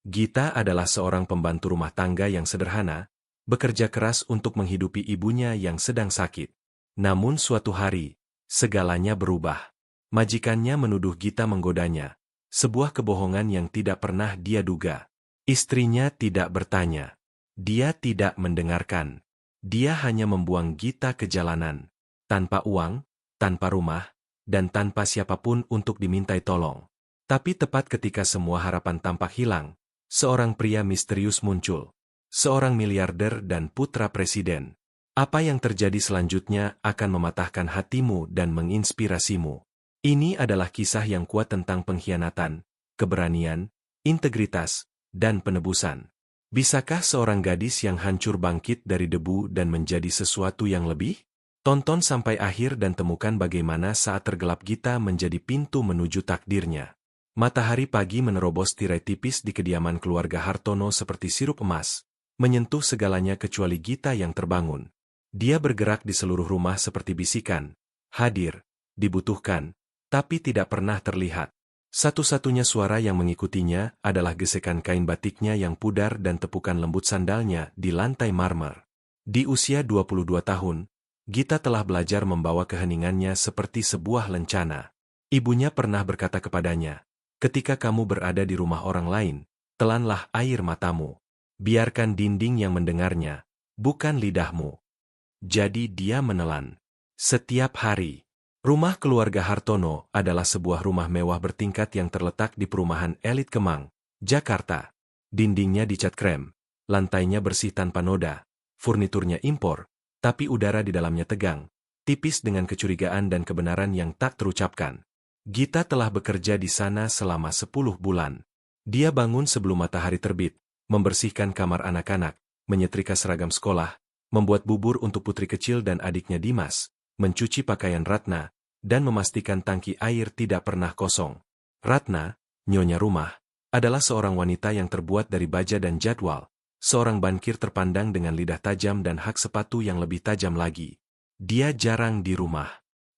Gita adalah seorang pembantu rumah tangga yang sederhana, bekerja keras untuk menghidupi ibunya yang sedang sakit. Namun suatu hari, segalanya berubah. Majikannya menuduh Gita menggodanya, sebuah kebohongan yang tidak pernah dia duga. Istrinya tidak bertanya. Dia tidak mendengarkan. Dia hanya membuang Gita ke jalanan, tanpa uang, tanpa rumah, dan tanpa siapapun untuk dimintai tolong. Tapi tepat ketika semua harapan tampak hilang, seorang pria misterius muncul. Seorang miliarder dan putra presiden. Apa yang terjadi selanjutnya akan mematahkan hatimu dan menginspirasimu. Ini adalah kisah yang kuat tentang pengkhianatan, keberanian, integritas, dan penebusan. Bisakah seorang gadis yang hancur bangkit dari debu dan menjadi sesuatu yang lebih? Tonton sampai akhir dan temukan bagaimana saat tergelap Gita menjadi pintu menuju takdirnya. Matahari pagi menerobos tirai tipis di kediaman keluarga Hartono seperti sirup emas, menyentuh segalanya kecuali Gita yang terbangun. Dia bergerak di seluruh rumah seperti bisikan, hadir, dibutuhkan, tapi tidak pernah terlihat. Satu-satunya suara yang mengikutinya adalah gesekan kain batiknya yang pudar dan tepukan lembut sandalnya di lantai marmer. Di usia 22 tahun, Gita telah belajar membawa keheningannya seperti sebuah lencana. Ibunya pernah berkata kepadanya, "Ketika kamu berada di rumah orang lain, telanlah air matamu. Biarkan dinding yang mendengarnya, bukan lidahmu." Jadi dia menelan. Setiap hari. Rumah keluarga Hartono adalah sebuah rumah mewah bertingkat yang terletak di perumahan elit Kemang, Jakarta. Dindingnya dicat krem, lantainya bersih tanpa noda, furniturnya impor, tapi udara di dalamnya tegang, tipis dengan kecurigaan dan kebenaran yang tak terucapkan. Gita telah bekerja di sana selama 10 bulan. Dia bangun sebelum matahari terbit, membersihkan kamar anak-anak, menyetrika seragam sekolah, membuat bubur untuk putri kecil dan adiknya Dimas, mencuci pakaian Ratna, dan memastikan tangki air tidak pernah kosong. Ratna, nyonya rumah, adalah seorang wanita yang terbuat dari baja dan jadwal, seorang bankir terpandang dengan lidah tajam dan hak sepatu yang lebih tajam lagi. Dia jarang di rumah.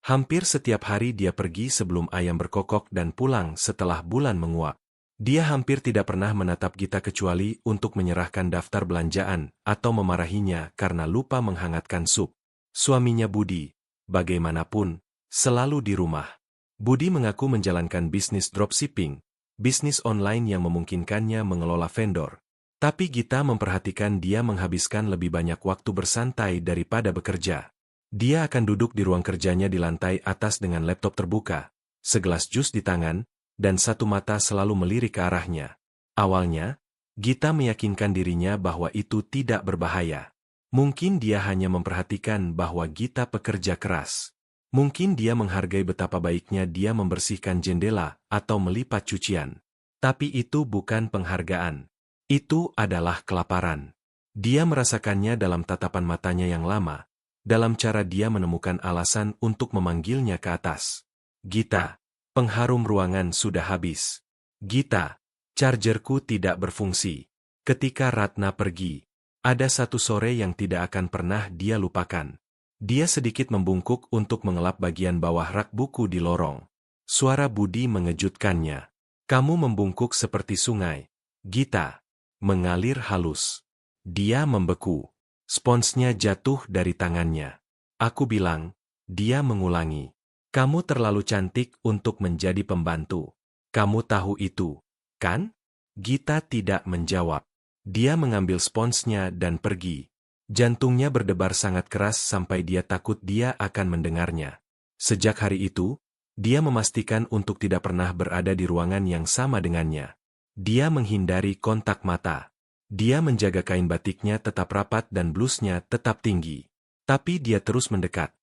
Hampir setiap hari dia pergi sebelum ayam berkokok dan pulang setelah bulan menguap. Dia hampir tidak pernah menatap Gita kecuali untuk menyerahkan daftar belanjaan atau memarahinya karena lupa menghangatkan sup. Suaminya Budi, bagaimanapun, selalu di rumah. Budi mengaku menjalankan bisnis dropshipping, bisnis online yang memungkinkannya mengelola vendor. Tapi Gita memperhatikan dia menghabiskan lebih banyak waktu bersantai daripada bekerja. Dia akan duduk di ruang kerjanya di lantai atas dengan laptop terbuka, segelas jus di tangan, dan satu mata selalu melirik ke arahnya. Awalnya, Gita meyakinkan dirinya bahwa itu tidak berbahaya. Mungkin dia hanya memperhatikan bahwa Gita pekerja keras. Mungkin dia menghargai betapa baiknya dia membersihkan jendela atau melipat cucian. Tapi itu bukan penghargaan. Itu adalah kelaparan. Dia merasakannya dalam tatapan matanya yang lama, dalam cara dia menemukan alasan untuk memanggilnya ke atas. Gita. Pengharum ruangan sudah habis. Gita, chargerku tidak berfungsi. Ketika Ratna pergi, ada satu sore yang tidak akan pernah dia lupakan. Dia sedikit membungkuk untuk mengelap bagian bawah rak buku di lorong. Suara Budi mengejutkannya. Kamu membungkuk seperti sungai. Gita, mengalir halus. Dia membeku. Sponsnya jatuh dari tangannya. Aku bilang, dia mengulangi. Kamu terlalu cantik untuk menjadi pembantu. Kamu tahu itu, kan? Gita tidak menjawab. Dia mengambil sponsnya dan pergi. Jantungnya berdebar sangat keras sampai dia takut dia akan mendengarnya. Sejak hari itu, dia memastikan untuk tidak pernah berada di ruangan yang sama dengannya. Dia menghindari kontak mata. Dia menjaga kain batiknya tetap rapat dan blusnya tetap tinggi. Tapi dia terus mendekat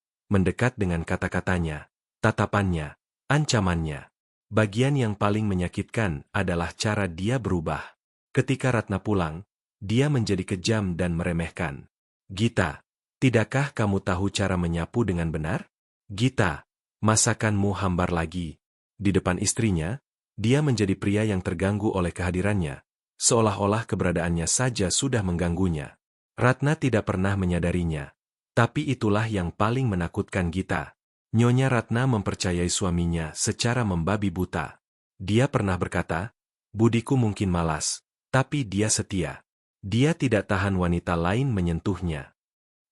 dengan kata-katanya. Tatapannya, ancamannya. Bagian yang paling menyakitkan adalah cara dia berubah. Ketika Ratna pulang, dia menjadi kejam dan meremehkan. Gita, tidakkah kamu tahu cara menyapu dengan benar? Gita, masakanmu hambar lagi. Di depan istrinya, dia menjadi pria yang terganggu oleh kehadirannya, seolah-olah keberadaannya saja sudah mengganggunya. Ratna tidak pernah menyadarinya. Tapi itulah yang paling menakutkan Gita. Nyonya Ratna mempercayai suaminya secara membabi buta. Dia pernah berkata, budiku mungkin malas, Tapi dia setia. Dia tidak tahan wanita lain menyentuhnya.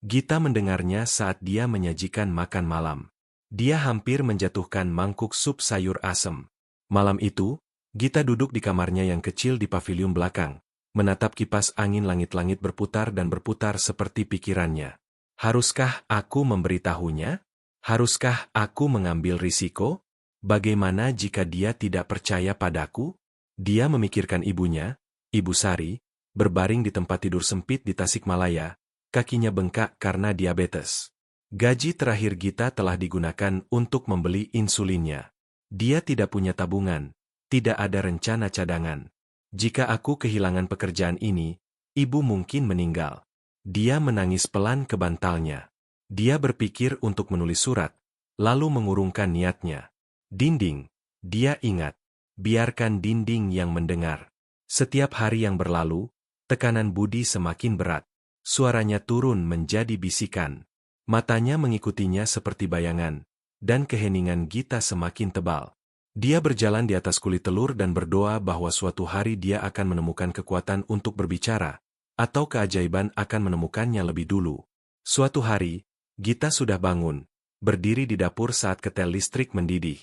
Gita mendengarnya saat dia menyajikan makan malam. Dia hampir menjatuhkan mangkuk sup sayur asem. Malam itu, Gita duduk di kamarnya yang kecil di pavilion belakang, menatap kipas angin langit-langit berputar dan berputar seperti pikirannya. Haruskah aku memberitahunya? Haruskah aku mengambil risiko? Bagaimana jika dia tidak percaya padaku? Dia memikirkan ibunya, Ibu Sari, berbaring di tempat tidur sempit di Tasikmalaya, kakinya bengkak karena diabetes. Gaji terakhir Gita telah digunakan untuk membeli insulinnya. Dia tidak punya tabungan, tidak ada rencana cadangan. Jika aku kehilangan pekerjaan ini, ibu mungkin meninggal. Dia menangis pelan ke bantalnya. Dia berpikir untuk menulis surat, lalu mengurungkan niatnya. Dinding, dia ingat, biarkan dinding yang mendengar. Setiap hari yang berlalu, tekanan Budi semakin berat. Suaranya turun menjadi bisikan. Matanya mengikutinya seperti bayangan, dan keheningan Gita semakin tebal. Dia berjalan di atas kulit telur dan berdoa bahwa suatu hari dia akan menemukan kekuatan untuk berbicara, atau keajaiban akan menemukannya lebih dulu. Suatu hari, Gita sudah bangun, berdiri di dapur saat ketel listrik mendidih.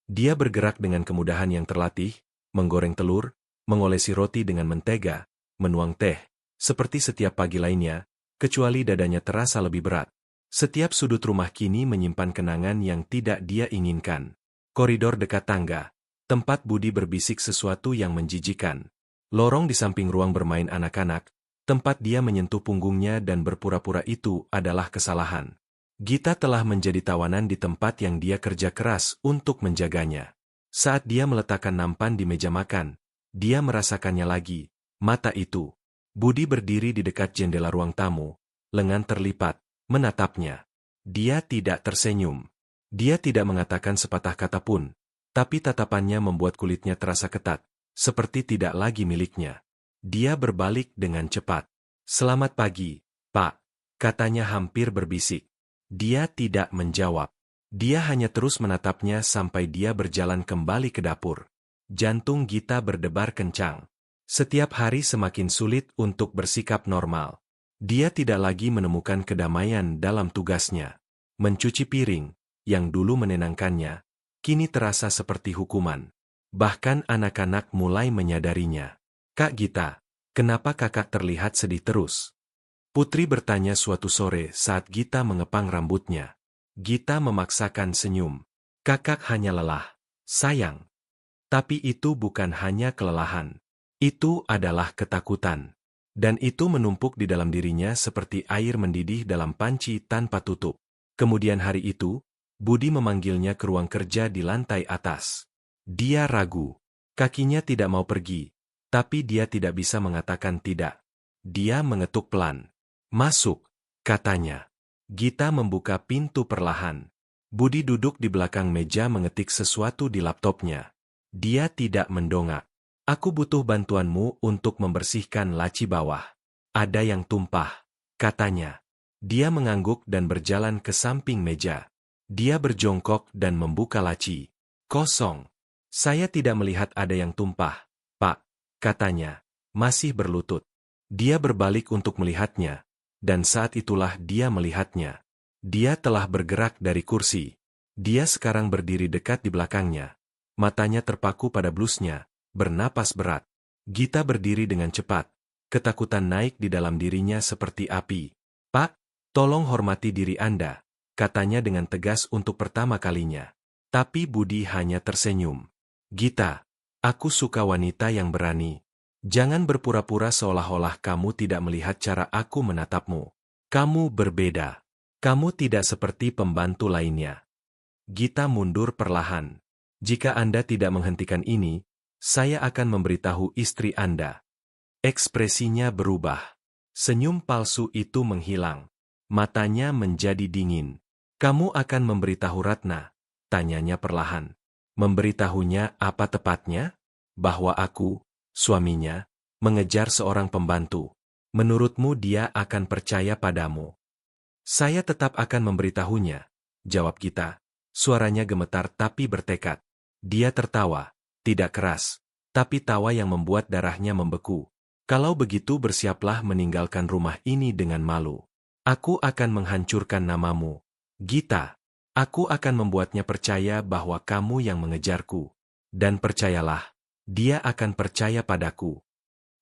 Dia bergerak dengan kemudahan yang terlatih, menggoreng telur, mengolesi roti dengan mentega, menuang teh, seperti setiap pagi lainnya, kecuali dadanya terasa lebih berat. Setiap sudut rumah kini menyimpan kenangan yang tidak dia inginkan. Koridor dekat tangga, tempat Budi berbisik sesuatu yang menjijikan. Lorong di samping ruang bermain anak-anak, tempat dia menyentuh punggungnya dan berpura-pura itu adalah kesalahan. Gita telah menjadi tawanan di tempat yang dia kerja keras untuk menjaganya. Saat dia meletakkan nampan di meja makan, dia merasakannya lagi, mata itu. Budi berdiri di dekat jendela ruang tamu, lengan terlipat, menatapnya. Dia tidak tersenyum. Dia tidak mengatakan sepatah kata pun, tapi tatapannya membuat kulitnya terasa ketat, seperti tidak lagi miliknya. Dia berbalik dengan cepat. "Selamat pagi, Pak," katanya hampir berbisik. Dia tidak menjawab. Dia hanya terus menatapnya sampai dia berjalan kembali ke dapur. Jantung Gita berdebar kencang. Setiap hari semakin sulit untuk bersikap normal. Dia tidak lagi menemukan kedamaian dalam tugasnya. Mencuci piring, yang dulu menenangkannya, kini terasa seperti hukuman. Bahkan anak-anak mulai menyadarinya. "Kak Gita, kenapa kakak terlihat sedih terus?" Putri bertanya suatu sore saat Gita mengepang rambutnya. Gita memaksakan senyum. "Kakak hanya lelah, sayang." Tapi itu bukan hanya kelelahan. Itu adalah ketakutan. Dan itu menumpuk di dalam dirinya seperti air mendidih dalam panci tanpa tutup. Kemudian hari itu, Budi memanggilnya ke ruang kerja di lantai atas. Dia ragu. Kakinya tidak mau pergi, tapi dia tidak bisa mengatakan tidak. Dia mengetuk pelan. "Masuk," katanya. Gita membuka pintu perlahan. Budi duduk di belakang meja mengetik sesuatu di laptopnya. Dia tidak mendongak. "Aku butuh bantuanmu untuk membersihkan laci bawah. Ada yang tumpah," katanya. Dia mengangguk dan berjalan ke samping meja. Dia berjongkok dan membuka laci. Kosong. "Saya tidak melihat ada yang tumpah, Pak," katanya, masih berlutut. Dia berbalik untuk melihatnya, dan saat itulah dia melihatnya. Dia telah bergerak dari kursi. Dia sekarang berdiri dekat di belakangnya. Matanya terpaku pada blusnya, bernapas berat. Gita berdiri dengan cepat. Ketakutan naik di dalam dirinya seperti api. "Pak, tolong hormati diri Anda," katanya dengan tegas untuk pertama kalinya. Tapi Budi hanya tersenyum. "Gita, aku suka wanita yang berani. Jangan berpura-pura seolah-olah kamu tidak melihat cara aku menatapmu. Kamu berbeda. Kamu tidak seperti pembantu lainnya." Gita mundur perlahan. "Jika Anda tidak menghentikan ini, saya akan memberitahu istri Anda." Ekspresinya berubah. Senyum palsu itu menghilang. Matanya menjadi dingin. "Kamu akan memberitahu Ratna?" tanyanya perlahan. "Memberitahunya apa tepatnya?" "Bahwa aku, suaminya, mengejar seorang pembantu. Menurutmu dia akan percaya padamu?" "Saya tetap akan memberitahunya," jawab Gita. Suaranya gemetar tapi bertekad. Dia tertawa, tidak keras, tapi tawa yang membuat darahnya membeku. Kalau begitu bersiaplah meninggalkan rumah ini dengan malu. Aku akan menghancurkan namamu. Gita, aku akan membuatnya percaya bahwa kamu yang mengejarku. Dan percayalah, dia akan percaya padaku.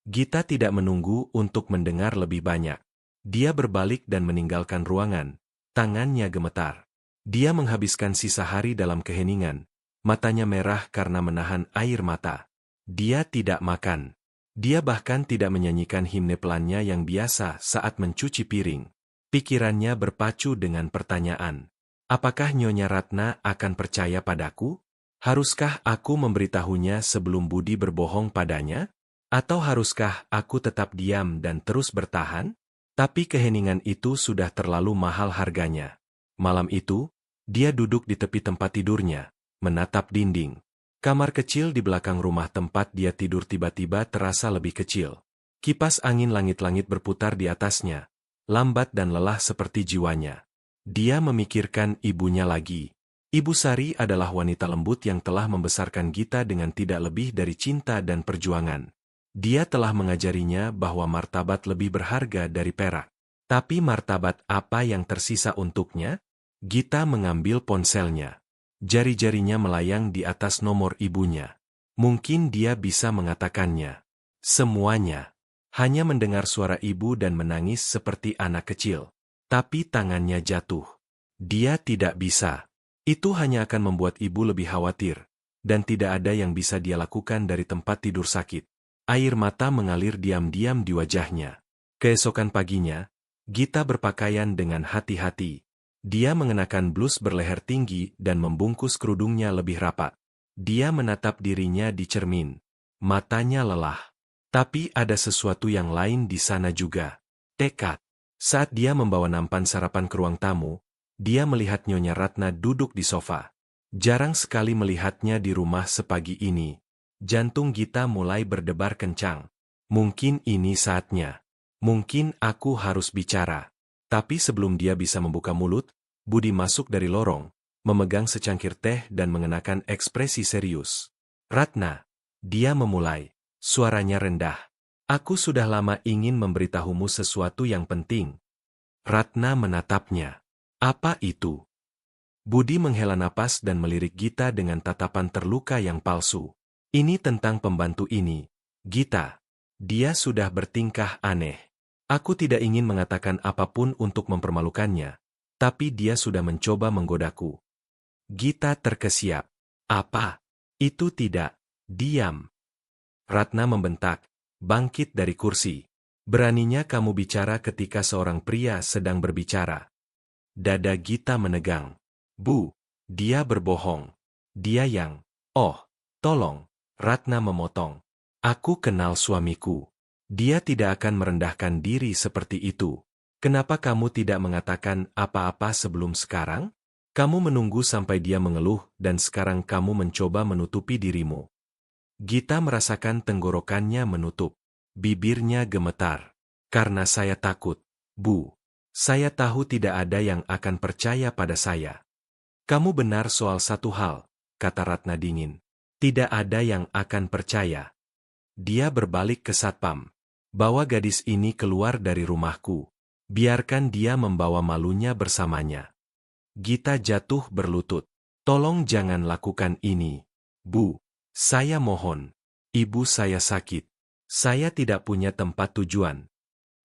Gita tidak menunggu untuk mendengar lebih banyak. Dia berbalik dan meninggalkan ruangan. Tangannya gemetar. Dia menghabiskan sisa hari dalam keheningan. Matanya merah karena menahan air mata. Dia tidak makan. Dia bahkan tidak menyanyikan himne pelannya yang biasa saat mencuci piring. Pikirannya berpacu dengan pertanyaan. Apakah Nyonya Ratna akan percaya padaku? Haruskah aku memberitahunya sebelum Budi berbohong padanya? Atau haruskah aku tetap diam dan terus bertahan? Tapi keheningan itu sudah terlalu mahal harganya. Malam itu, dia duduk di tepi tempat tidurnya, menatap dinding. Kamar kecil di belakang rumah tempat dia tidur tiba-tiba terasa lebih kecil. Kipas angin langit-langit berputar di atasnya, lambat dan lelah seperti jiwanya. Dia memikirkan ibunya lagi. Ibu Sari adalah wanita lembut yang telah membesarkan Gita dengan tidak lebih dari cinta dan perjuangan. Dia telah mengajarinya bahwa martabat lebih berharga dari perak. Tapi martabat apa yang tersisa untuknya? Gita mengambil ponselnya. Jari-jarinya melayang di atas nomor ibunya. Mungkin dia bisa mengatakannya. Semuanya. Hanya mendengar suara ibu dan menangis seperti anak kecil. Tapi tangannya jatuh. Dia tidak bisa. Itu hanya akan membuat ibu lebih khawatir. Dan tidak ada yang bisa dia lakukan dari tempat tidur sakit. Air mata mengalir diam-diam di wajahnya. Keesokan paginya, Gita berpakaian dengan hati-hati. Dia mengenakan blus berleher tinggi dan membungkus kerudungnya lebih rapat. Dia menatap dirinya di cermin. Matanya lelah. Tapi ada sesuatu yang lain di sana juga. Tekad. Saat dia membawa nampan sarapan ke ruang tamu, dia melihat Nyonya Ratna duduk di sofa. Jarang sekali melihatnya di rumah sepagi ini. Jantung Gita mulai berdebar kencang. Mungkin ini saatnya. Mungkin aku harus bicara. Tapi sebelum dia bisa membuka mulut, Budi masuk dari lorong, memegang secangkir teh dan mengenakan ekspresi serius. Ratna, dia memulai. Suaranya rendah. Aku sudah lama ingin memberitahumu sesuatu yang penting. Ratna menatapnya. Apa itu? Budi menghela napas dan melirik Gita dengan tatapan terluka yang palsu. Ini tentang pembantu ini. Gita. Dia sudah bertingkah aneh. Aku tidak ingin mengatakan apapun untuk mempermalukannya. Tapi dia sudah mencoba menggodaku. Gita terkesiap. Apa? Itu tidak. Diam. Ratna membentak, bangkit dari kursi. Beraninya kamu bicara ketika seorang pria sedang berbicara. Dada Gita menegang. Bu, dia berbohong. Dia yang... Oh, tolong. Ratna memotong. Aku kenal suamiku. Dia tidak akan merendahkan diri seperti itu. Kenapa kamu tidak mengatakan apa-apa sebelum sekarang? Kamu menunggu sampai dia mengeluh dan sekarang kamu mencoba menutupi dirimu. Gita merasakan tenggorokannya menutup. Bibirnya gemetar. Karena saya takut, Bu. Saya tahu tidak ada yang akan percaya pada saya. Kamu benar soal satu hal, kata Ratna dingin. Tidak ada yang akan percaya. Dia berbalik ke Satpam. Bawa gadis ini keluar dari rumahku. Biarkan dia membawa malunya bersamanya. Gita jatuh berlutut. Tolong jangan lakukan ini. Bu, saya mohon. Ibu saya sakit. Saya tidak punya tempat tujuan.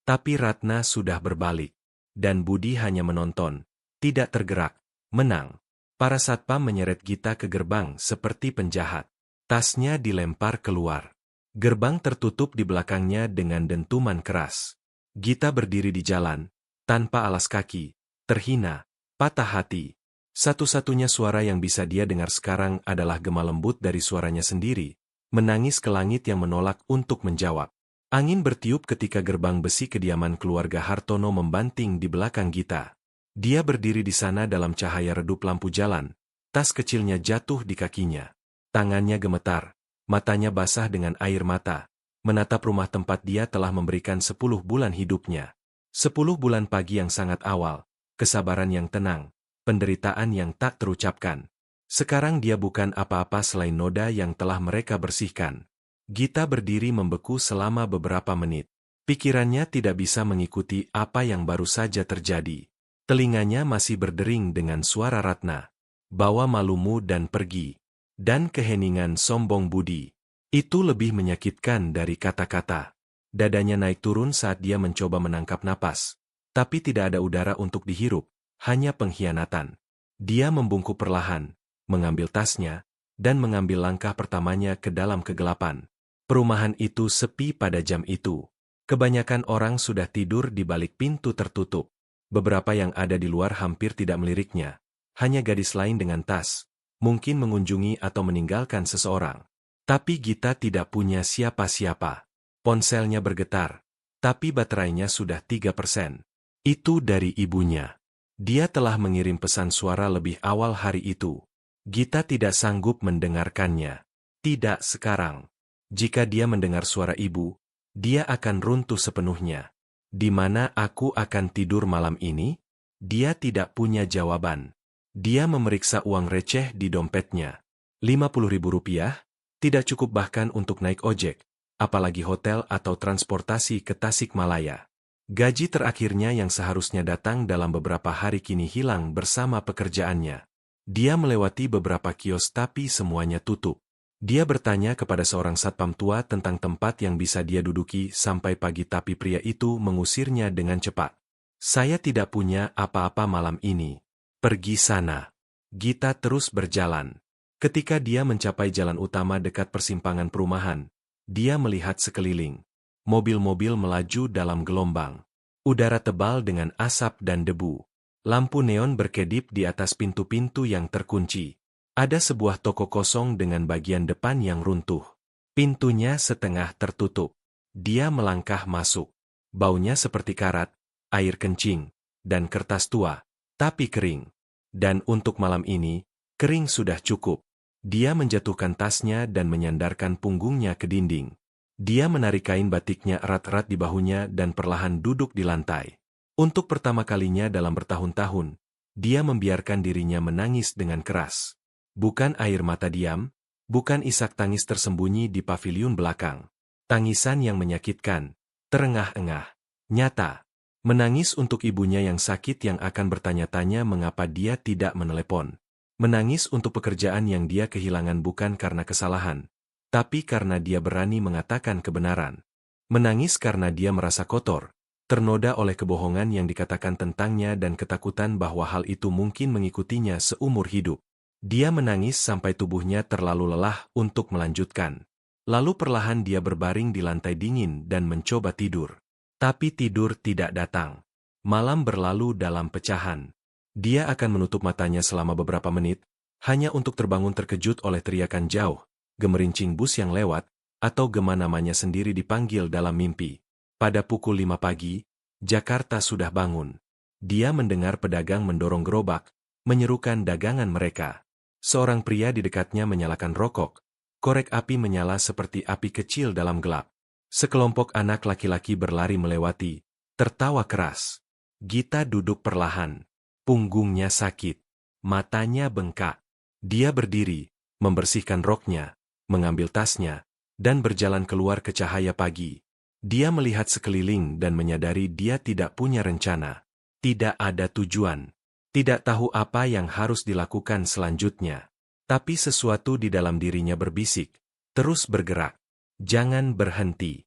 Tapi Ratna sudah berbalik. Dan Budi hanya menonton. Tidak tergerak. Menang. Para satpam menyeret Gita ke gerbang seperti penjahat. Tasnya dilempar keluar. Gerbang tertutup di belakangnya dengan dentuman keras. Gita berdiri di jalan, tanpa alas kaki, terhina, patah hati. Satu-satunya suara yang bisa dia dengar sekarang adalah gema lembut dari suaranya sendiri, menangis ke langit yang menolak untuk menjawab. Angin bertiup ketika gerbang besi kediaman keluarga Hartono membanting di belakang Gita. Dia berdiri di sana dalam cahaya redup lampu jalan, tas kecilnya jatuh di kakinya. Tangannya gemetar, matanya basah dengan air mata. Menatap rumah tempat dia telah memberikan 10 bulan hidupnya. 10 bulan pagi yang sangat awal, kesabaran yang tenang, penderitaan yang tak terucapkan. Sekarang dia bukan apa-apa selain noda yang telah mereka bersihkan. Gita berdiri membeku selama beberapa menit. Pikirannya tidak bisa mengikuti apa yang baru saja terjadi. Telinganya masih berdering dengan suara Ratna. Bawa malumu dan pergi. Dan keheningan sombong budi. Itu lebih menyakitkan dari kata-kata. Dadanya naik turun saat dia mencoba menangkap napas. Tapi tidak ada udara untuk dihirup, hanya pengkhianatan. Dia membungkuk perlahan, mengambil tasnya, dan mengambil langkah pertamanya ke dalam kegelapan. Perumahan itu sepi pada jam itu. Kebanyakan orang sudah tidur di balik pintu tertutup. Beberapa yang ada di luar hampir tidak meliriknya. Hanya gadis lain dengan tas, mungkin mengunjungi atau meninggalkan seseorang. Tapi Gita tidak punya siapa-siapa. Ponselnya bergetar, tapi baterainya sudah 3%. Itu dari ibunya. Dia telah mengirim pesan suara lebih awal hari itu. Gita tidak sanggup mendengarkannya. Tidak sekarang. Jika dia mendengar suara ibu, dia akan runtuh sepenuhnya. Di mana aku akan tidur malam ini? Dia tidak punya jawaban. Dia memeriksa uang receh di dompetnya. 50.000 rupiah? Tidak cukup bahkan untuk naik ojek, apalagi hotel atau transportasi ke Tasikmalaya. Gaji terakhirnya yang seharusnya datang dalam beberapa hari kini hilang bersama pekerjaannya. Dia melewati beberapa kios tapi semuanya tutup. Dia bertanya kepada seorang satpam tua tentang tempat yang bisa dia duduki sampai pagi tapi pria itu mengusirnya dengan cepat. Saya tidak punya apa-apa malam ini. Pergi sana. Gita terus berjalan. Ketika dia mencapai jalan utama dekat persimpangan perumahan, dia melihat sekeliling. Mobil-mobil melaju dalam gelombang. Udara tebal dengan asap dan debu. Lampu neon berkedip di atas pintu-pintu yang terkunci. Ada sebuah toko kosong dengan bagian depan yang runtuh. Pintunya setengah tertutup. Dia melangkah masuk. Baunya seperti karat, air kencing, dan kertas tua, tapi kering. Dan untuk malam ini, kering sudah cukup. Dia menjatuhkan tasnya dan menyandarkan punggungnya ke dinding. Dia menarik kain batiknya erat-erat di bahunya dan perlahan duduk di lantai. Untuk pertama kalinya dalam bertahun-tahun, dia membiarkan dirinya menangis dengan keras. Bukan air mata diam, bukan isak tangis tersembunyi di paviliun belakang. Tangisan yang menyakitkan, terengah-engah, nyata. Menangis untuk ibunya yang sakit yang akan bertanya-tanya mengapa dia tidak menelepon. Menangis untuk pekerjaan yang dia kehilangan bukan karena kesalahan, tapi karena dia berani mengatakan kebenaran. Menangis karena dia merasa kotor, ternoda oleh kebohongan yang dikatakan tentangnya dan ketakutan bahwa hal itu mungkin mengikutinya seumur hidup. Dia menangis sampai tubuhnya terlalu lelah untuk melanjutkan. Lalu perlahan dia berbaring di lantai dingin dan mencoba tidur. Tapi tidur tidak datang. Malam berlalu dalam pecahan. Dia akan menutup matanya selama beberapa menit, hanya untuk terbangun terkejut oleh teriakan jauh, gemerincing bus yang lewat, atau gema namanya sendiri dipanggil dalam mimpi. Pada pukul 5 pagi, Jakarta sudah bangun. Dia mendengar pedagang mendorong gerobak, menyerukan dagangan mereka. Seorang pria di dekatnya menyalakan rokok. Korek api menyala seperti api kecil dalam gelap. Sekelompok anak laki-laki berlari melewati, tertawa keras. Gita duduk perlahan. Punggungnya sakit. Matanya bengkak. Dia berdiri, membersihkan roknya, mengambil tasnya, dan berjalan keluar ke cahaya pagi. Dia melihat sekeliling dan menyadari dia tidak punya rencana. Tidak ada tujuan. Tidak tahu apa yang harus dilakukan selanjutnya. Tapi sesuatu di dalam dirinya berbisik, terus bergerak. Jangan berhenti.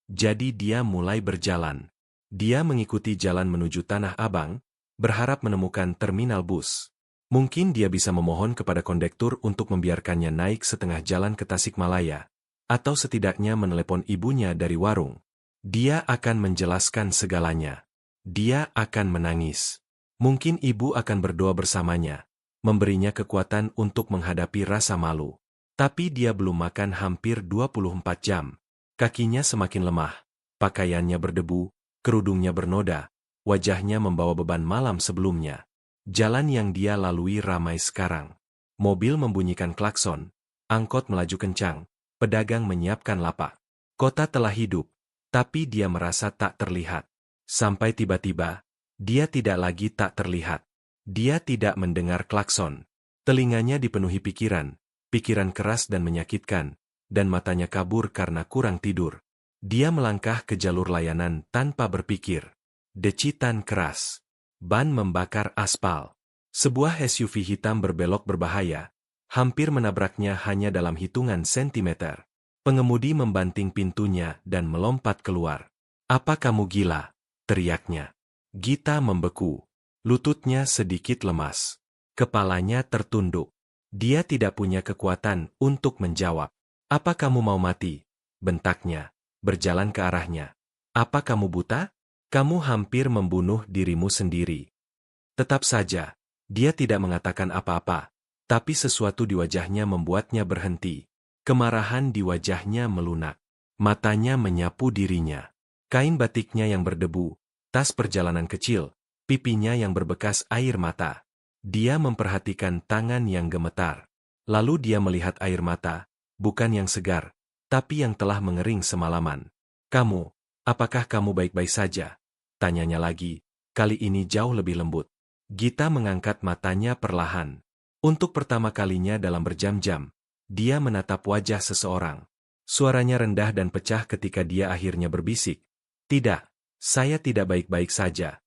Jadi dia mulai berjalan. Dia mengikuti jalan menuju Tanah Abang, berharap menemukan terminal bus. Mungkin dia bisa memohon kepada kondektur untuk membiarkannya naik setengah jalan ke Tasikmalaya, atau setidaknya menelepon ibunya dari warung. Dia akan menjelaskan segalanya. Dia akan menangis. Mungkin ibu akan berdoa bersamanya, memberinya kekuatan untuk menghadapi rasa malu. Tapi dia belum makan hampir 24 jam. Kakinya semakin lemah, pakaiannya berdebu, kerudungnya bernoda, wajahnya membawa beban malam sebelumnya. Jalan yang dia lalui ramai sekarang. Mobil membunyikan klakson, angkot melaju kencang, pedagang menyiapkan lapak. Kota telah hidup, tapi dia merasa tak terlihat. Sampai tiba-tiba, dia tidak lagi tak terlihat. Dia tidak mendengar klakson. Telinganya dipenuhi pikiran keras dan menyakitkan, dan matanya kabur karena kurang tidur. Dia melangkah ke jalur layanan tanpa berpikir. Decitan keras. Ban membakar aspal. Sebuah SUV hitam berbelok berbahaya, hampir menabraknya hanya dalam hitungan sentimeter. Pengemudi membanting pintunya dan melompat keluar. "Apa kamu gila?" teriaknya. Gita membeku. Lututnya sedikit lemas. Kepalanya tertunduk. Dia tidak punya kekuatan untuk menjawab. "Apa kamu mau mati?" bentaknya, berjalan ke arahnya. "Apa kamu buta? Kamu hampir membunuh dirimu sendiri." Tetap saja, dia tidak mengatakan apa-apa, tapi sesuatu di wajahnya membuatnya berhenti. Kemarahan di wajahnya melunak. Matanya menyapu dirinya. Kain batiknya yang berdebu, tas perjalanan kecil, pipinya yang berbekas air mata. Dia memperhatikan tangan yang gemetar. Lalu dia melihat air mata, bukan yang segar, tapi yang telah mengering semalaman. "Kamu, apakah kamu baik-baik saja?" tanyanya lagi, kali ini jauh lebih lembut. Gita mengangkat matanya perlahan. Untuk pertama kalinya dalam berjam-jam, dia menatap wajah seseorang. Suaranya rendah dan pecah ketika dia akhirnya berbisik, "Tidak, saya tidak baik-baik saja."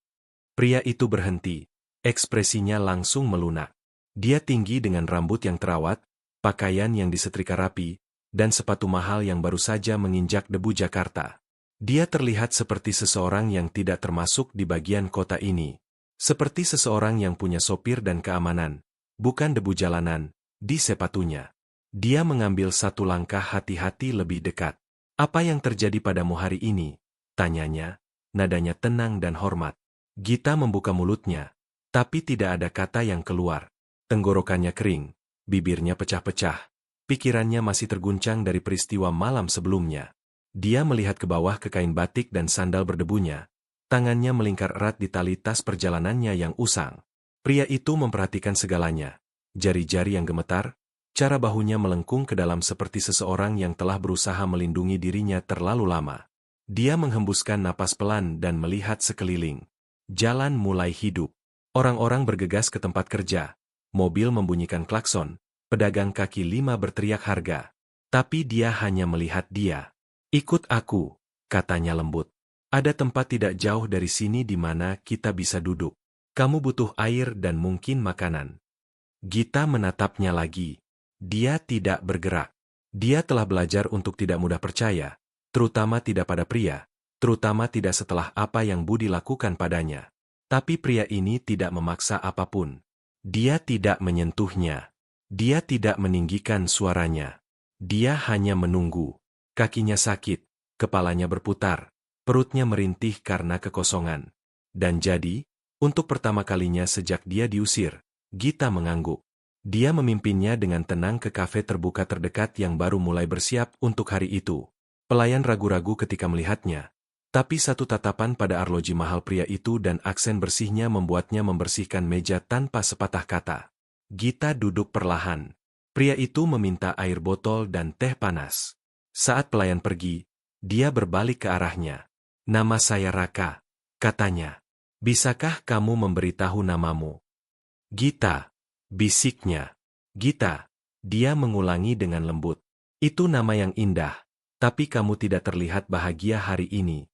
Pria itu berhenti. Ekspresinya langsung melunak. Dia tinggi dengan rambut yang terawat, pakaian yang disetrika rapi, dan sepatu mahal yang baru saja menginjak debu Jakarta. Dia terlihat seperti seseorang yang tidak termasuk di bagian kota ini. Seperti seseorang yang punya sopir dan keamanan, bukan debu jalanan, di sepatunya. Dia mengambil satu langkah hati-hati lebih dekat. "Apa yang terjadi padamu hari ini?" tanyanya, nadanya tenang dan hormat. Gita membuka mulutnya, tapi tidak ada kata yang keluar. Tenggorokannya kering, bibirnya pecah-pecah. Pikirannya masih terguncang dari peristiwa malam sebelumnya. Dia melihat ke bawah ke kain batik dan sandal berdebunya. Tangannya melingkar erat di tali tas perjalanannya yang usang. Pria itu memperhatikan segalanya. Jari-jari yang gemetar, cara bahunya melengkung ke dalam seperti seseorang yang telah berusaha melindungi dirinya terlalu lama. Dia menghembuskan napas pelan dan melihat sekeliling. Jalan mulai hidup. Orang-orang bergegas ke tempat kerja. Mobil membunyikan klakson. Pedagang kaki lima berteriak harga. Tapi dia hanya melihat dia. "Ikut aku," katanya lembut. "Ada tempat tidak jauh dari sini di mana kita bisa duduk. Kamu butuh air dan mungkin makanan." Gita menatapnya lagi. Dia tidak bergerak. Dia telah belajar untuk tidak mudah percaya, terutama tidak pada pria, terutama tidak setelah apa yang Budi lakukan padanya. Tapi pria ini tidak memaksa apapun. Dia tidak menyentuhnya. Dia tidak meninggikan suaranya. Dia hanya menunggu. Kakinya sakit, kepalanya berputar, perutnya merintih karena kekosongan. Dan jadi, untuk pertama kalinya sejak dia diusir, Gita mengangguk. Dia memimpinnya dengan tenang ke kafe terbuka terdekat yang baru mulai bersiap untuk hari itu. Pelayan ragu-ragu ketika melihatnya. Tapi satu tatapan pada arloji mahal pria itu dan aksen bersihnya membuatnya membersihkan meja tanpa sepatah kata. Gita duduk perlahan. Pria itu meminta air botol dan teh panas. Saat pelayan pergi, dia berbalik ke arahnya. "Nama saya Raka," katanya. "Bisakah kamu memberitahu namamu?" "Gita," bisiknya. "Gita," dia mengulangi dengan lembut. "Itu nama yang indah, tapi kamu tidak terlihat bahagia hari ini."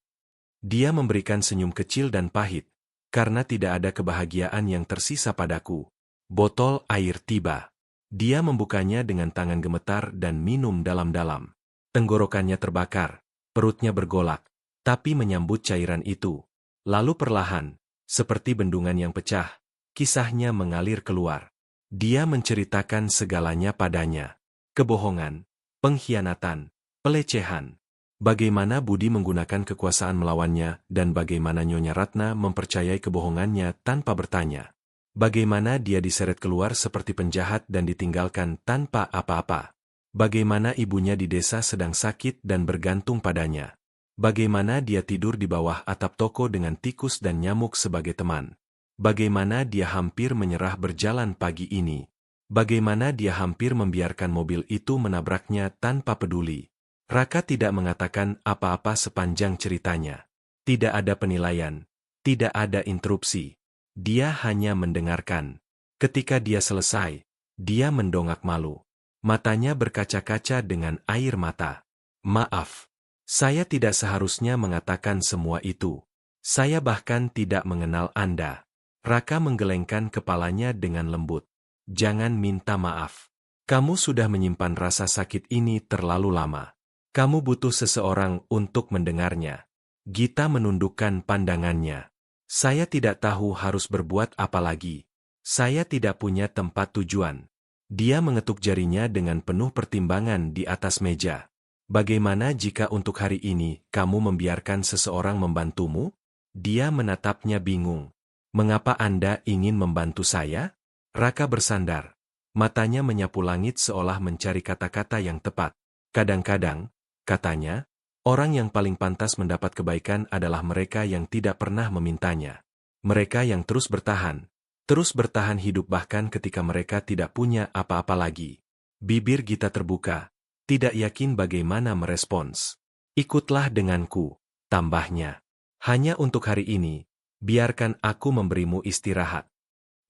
Dia memberikan senyum kecil dan pahit, "Karena tidak ada kebahagiaan yang tersisa padaku." Botol air tiba. Dia membukanya dengan tangan gemetar dan minum dalam-dalam. Tenggorokannya terbakar, perutnya bergolak, tapi menyambut cairan itu. Lalu perlahan, seperti bendungan yang pecah, kisahnya mengalir keluar. Dia menceritakan segalanya padanya. Kebohongan, pengkhianatan, pelecehan. Bagaimana Budi menggunakan kekuasaan melawannya dan bagaimana Nyonya Ratna mempercayai kebohongannya tanpa bertanya. Bagaimana dia diseret keluar seperti penjahat dan ditinggalkan tanpa apa-apa. Bagaimana ibunya di desa sedang sakit dan bergantung padanya. Bagaimana dia tidur di bawah atap toko dengan tikus dan nyamuk sebagai teman. Bagaimana dia hampir menyerah berjalan pagi ini. Bagaimana dia hampir membiarkan mobil itu menabraknya tanpa peduli. Raka tidak mengatakan apa-apa sepanjang ceritanya. Tidak ada penilaian. Tidak ada interupsi. Dia hanya mendengarkan. Ketika dia selesai, dia mendongak malu. Matanya berkaca-kaca dengan air mata. Maaf. Saya tidak seharusnya mengatakan semua itu. Saya bahkan tidak mengenal Anda. Raka menggelengkan kepalanya dengan lembut. Jangan minta maaf. Kamu sudah menyimpan rasa sakit ini terlalu lama. Kamu butuh seseorang untuk mendengarnya. Gita menundukkan pandangannya. Saya tidak tahu harus berbuat apa lagi. Saya tidak punya tempat tujuan. Dia mengetuk jarinya dengan penuh pertimbangan di atas meja. Bagaimana jika untuk hari ini kamu membiarkan seseorang membantumu? Dia menatapnya bingung. Mengapa Anda ingin membantu saya? Raka bersandar. Matanya menyapu langit seolah mencari kata-kata yang tepat. Kadang-kadang, katanya, orang yang paling pantas mendapat kebaikan adalah mereka yang tidak pernah memintanya. Mereka yang terus bertahan hidup bahkan ketika mereka tidak punya apa-apa lagi. Bibir Gita terbuka, tidak yakin bagaimana merespons. Ikutlah denganku, tambahnya. Hanya untuk hari ini, biarkan aku memberimu istirahat.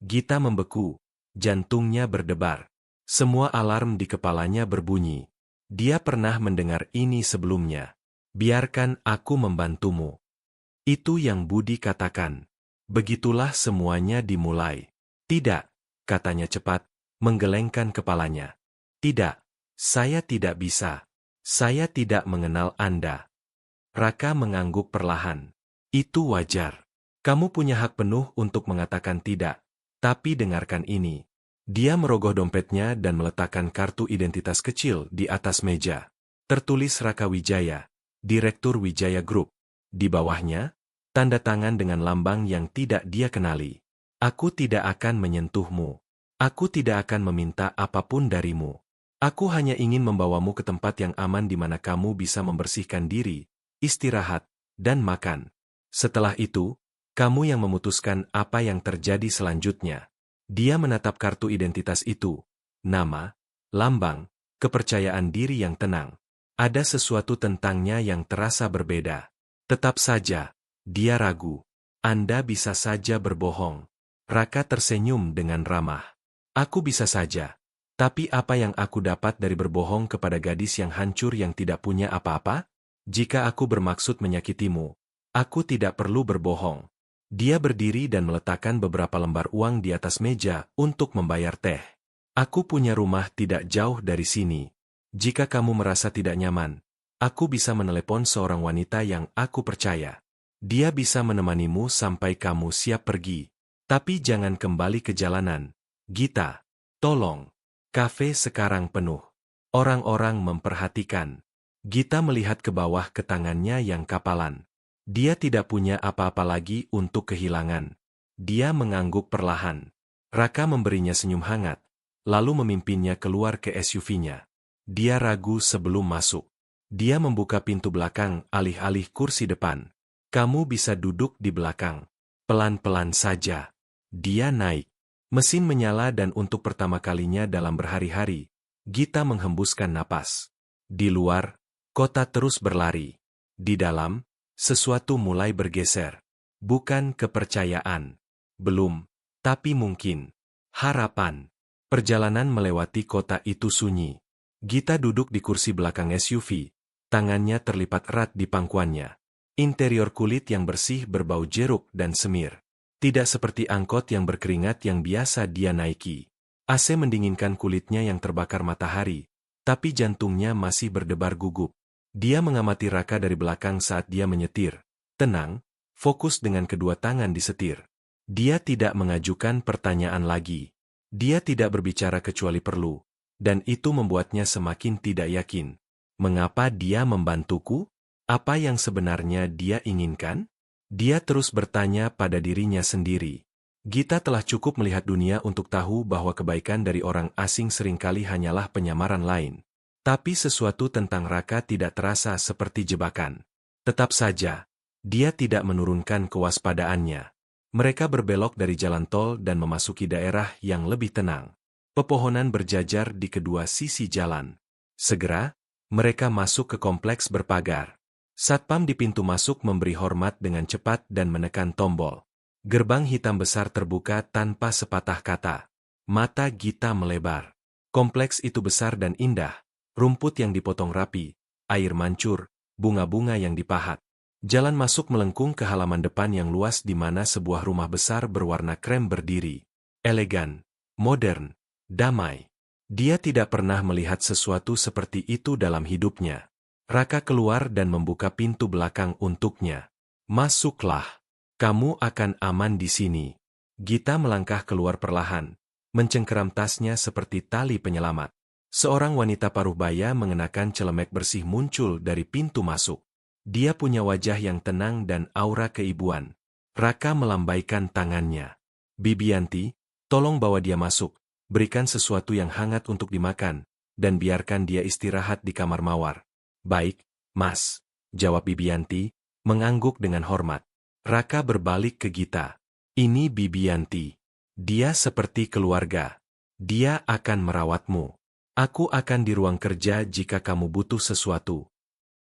Gita membeku, jantungnya berdebar. Semua alarm di kepalanya berbunyi. Dia pernah mendengar ini sebelumnya. Biarkan aku membantumu. Itu yang Budi katakan. Begitulah semuanya dimulai. Tidak, katanya cepat, menggelengkan kepalanya. Tidak, saya tidak bisa. Saya tidak mengenal Anda. Raka mengangguk perlahan. Itu wajar. Kamu punya hak penuh untuk mengatakan tidak. Tapi dengarkan ini. Dia merogoh dompetnya dan meletakkan kartu identitas kecil di atas meja. Tertulis Raka Wijaya, Direktur Wijaya Group. Di bawahnya, tanda tangan dengan lambang yang tidak dia kenali. Aku tidak akan menyentuhmu. Aku tidak akan meminta apapun darimu. Aku hanya ingin membawamu ke tempat yang aman di mana kamu bisa membersihkan diri, istirahat, dan makan. Setelah itu, kamu yang memutuskan apa yang terjadi selanjutnya. Dia menatap kartu identitas itu. Nama, lambang, kepercayaan diri yang tenang. Ada sesuatu tentangnya yang terasa berbeda. Tetap saja. Dia ragu. Anda bisa saja berbohong. Raka tersenyum dengan ramah. Aku bisa saja. Tapi apa yang aku dapat dari berbohong kepada gadis yang hancur yang tidak punya apa-apa? Jika aku bermaksud menyakitimu, aku tidak perlu berbohong. Dia berdiri dan meletakkan beberapa lembar uang di atas meja untuk membayar teh. Aku punya rumah tidak jauh dari sini. Jika kamu merasa tidak nyaman, aku bisa menelepon seorang wanita yang aku percaya. Dia bisa menemanimu sampai kamu siap pergi. Tapi jangan kembali ke jalanan. Gita, tolong. Kafe sekarang penuh. Orang-orang memperhatikan. Gita melihat ke bawah ke tangannya yang kapalan. Dia tidak punya apa-apa lagi untuk kehilangan. Dia mengangguk perlahan. Raka memberinya senyum hangat, lalu memimpinnya keluar ke SUV-nya. Dia ragu sebelum masuk. Dia membuka pintu belakang alih-alih kursi depan. Kamu bisa duduk di belakang. Pelan-pelan saja. Dia naik. Mesin menyala dan untuk pertama kalinya dalam berhari-hari, Gita menghembuskan napas. Di luar, kota terus berlari. Di dalam, sesuatu mulai bergeser. Bukan kepercayaan. Belum, tapi mungkin. Harapan. Perjalanan melewati kota itu sunyi. Gita duduk di kursi belakang SUV. Tangannya terlipat erat di pangkuannya. Interior kulit yang bersih berbau jeruk dan semir. Tidak seperti angkot yang berkeringat yang biasa dia naiki. AC mendinginkan kulitnya yang terbakar matahari, tapi jantungnya masih berdebar gugup. Dia mengamati Raka dari belakang saat dia menyetir. Tenang, fokus dengan kedua tangan di setir. Dia tidak mengajukan pertanyaan lagi. Dia tidak berbicara kecuali perlu, dan itu membuatnya semakin tidak yakin. Mengapa dia membantuku? Apa yang sebenarnya dia inginkan? Dia terus bertanya pada dirinya sendiri. Gita telah cukup melihat dunia untuk tahu bahwa kebaikan dari orang asing seringkali hanyalah penyamaran lain. Tapi sesuatu tentang Raka tidak terasa seperti jebakan. Tetap saja, dia tidak menurunkan kewaspadaannya. Mereka berbelok dari jalan tol dan memasuki daerah yang lebih tenang. Pepohonan berjajar di kedua sisi jalan. Segera, mereka masuk ke kompleks berpagar. Satpam di pintu masuk memberi hormat dengan cepat dan menekan tombol. Gerbang hitam besar terbuka tanpa sepatah kata. Mata Gita melebar. Kompleks itu besar dan indah, rumput yang dipotong rapi, air mancur, bunga-bunga yang dipahat. Jalan masuk melengkung ke halaman depan yang luas di mana sebuah rumah besar berwarna krem berdiri. Elegan, modern, damai. Dia tidak pernah melihat sesuatu seperti itu dalam hidupnya. Raka keluar dan membuka pintu belakang untuknya. Masuklah. Kamu akan aman di sini. Gita melangkah keluar perlahan, mencengkeram tasnya seperti tali penyelamat. Seorang wanita paruh baya mengenakan celemek bersih muncul dari pintu masuk. Dia punya wajah yang tenang dan aura keibuan. Raka melambaikan tangannya. Bibianti, tolong bawa dia masuk, berikan sesuatu yang hangat untuk dimakan, dan biarkan dia istirahat di kamar mawar. Baik, Mas, jawab Bibianti, mengangguk dengan hormat. Raka berbalik ke Gita. Ini Bibianti. Dia seperti keluarga. Dia akan merawatmu. Aku akan di ruang kerja jika kamu butuh sesuatu.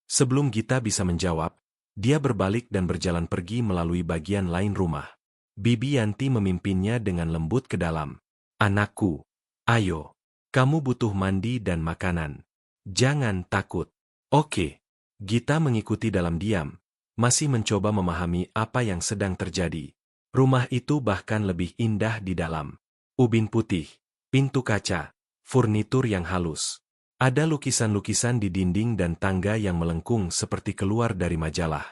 Sebelum Gita bisa menjawab, dia berbalik dan berjalan pergi melalui bagian lain rumah. Bibianti memimpinnya dengan lembut ke dalam. Anakku, ayo, kamu butuh mandi dan makanan. Jangan takut. Oke. Gita mengikuti dalam diam, masih mencoba memahami apa yang sedang terjadi. Rumah itu bahkan lebih indah di dalam. Ubin putih, pintu kaca, furnitur yang halus. Ada lukisan-lukisan di dinding dan tangga yang melengkung seperti keluar dari majalah.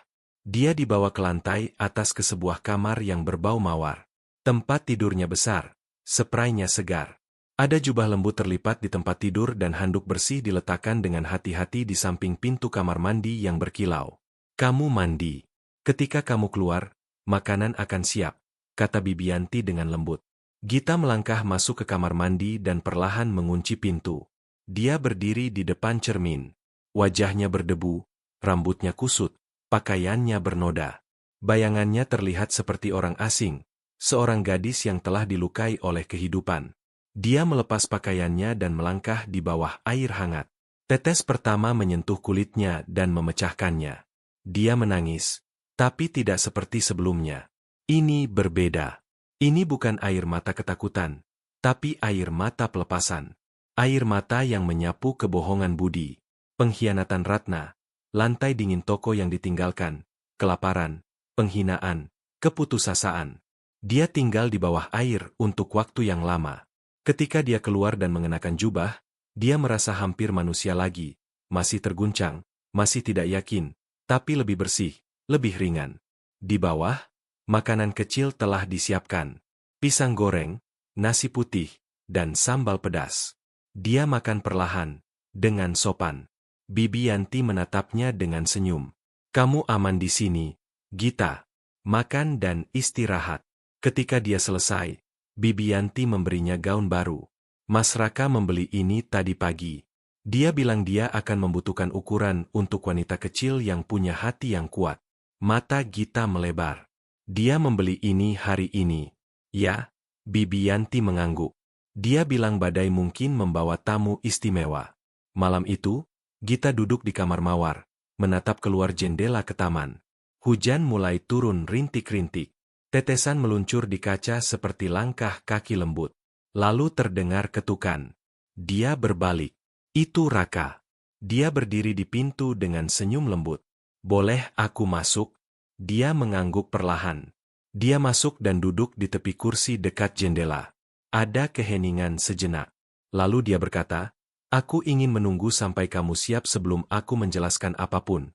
Dia dibawa ke lantai atas ke sebuah kamar yang berbau mawar. Tempat tidurnya besar, spraynya segar. Ada jubah lembut terlipat di tempat tidur dan handuk bersih diletakkan dengan hati-hati di samping pintu kamar mandi yang berkilau. Kamu mandi. Ketika kamu keluar, makanan akan siap, kata Bibianti dengan lembut. Gita melangkah masuk ke kamar mandi dan perlahan mengunci pintu. Dia berdiri di depan cermin. Wajahnya berdebu, rambutnya kusut, pakaiannya bernoda. Bayangannya terlihat seperti orang asing, seorang gadis yang telah dilukai oleh kehidupan. Dia melepas pakaiannya dan melangkah di bawah air hangat. Tetes pertama menyentuh kulitnya dan memecahkannya. Dia menangis, tapi tidak seperti sebelumnya. Ini berbeda. Ini bukan air mata ketakutan, tapi air mata pelepasan. Air mata yang menyapu kebohongan budi, pengkhianatan Ratna, lantai dingin toko yang ditinggalkan, kelaparan, penghinaan, keputusasaan. Dia tinggal di bawah air untuk waktu yang lama. Ketika dia keluar dan mengenakan jubah, dia merasa hampir manusia lagi, masih terguncang, masih tidak yakin, tapi lebih bersih, lebih ringan. Di bawah, makanan kecil telah disiapkan. Pisang goreng, nasi putih, dan sambal pedas. Dia makan perlahan, dengan sopan. Bibianti menatapnya dengan senyum. Kamu aman di sini, Gita. Makan dan istirahat. Ketika dia selesai, Bibianti memberinya gaun baru. Mas Raka membeli ini tadi pagi. Dia bilang dia akan membutuhkan ukuran untuk wanita kecil yang punya hati yang kuat. Mata Gita melebar. Dia membeli ini hari ini. Ya, Bibianti mengangguk. Dia bilang badai mungkin membawa tamu istimewa. Malam itu, Gita duduk di kamar mawar, menatap keluar jendela ke taman. Hujan mulai turun rintik-rintik. Tetesan meluncur di kaca seperti langkah kaki lembut. Lalu terdengar ketukan. Dia berbalik. Itu Raka. Dia berdiri di pintu dengan senyum lembut. Boleh aku masuk? Dia mengangguk perlahan. Dia masuk dan duduk di tepi kursi dekat jendela. Ada keheningan sejenak. Lalu dia berkata, aku ingin menunggu sampai kamu siap sebelum aku menjelaskan apapun.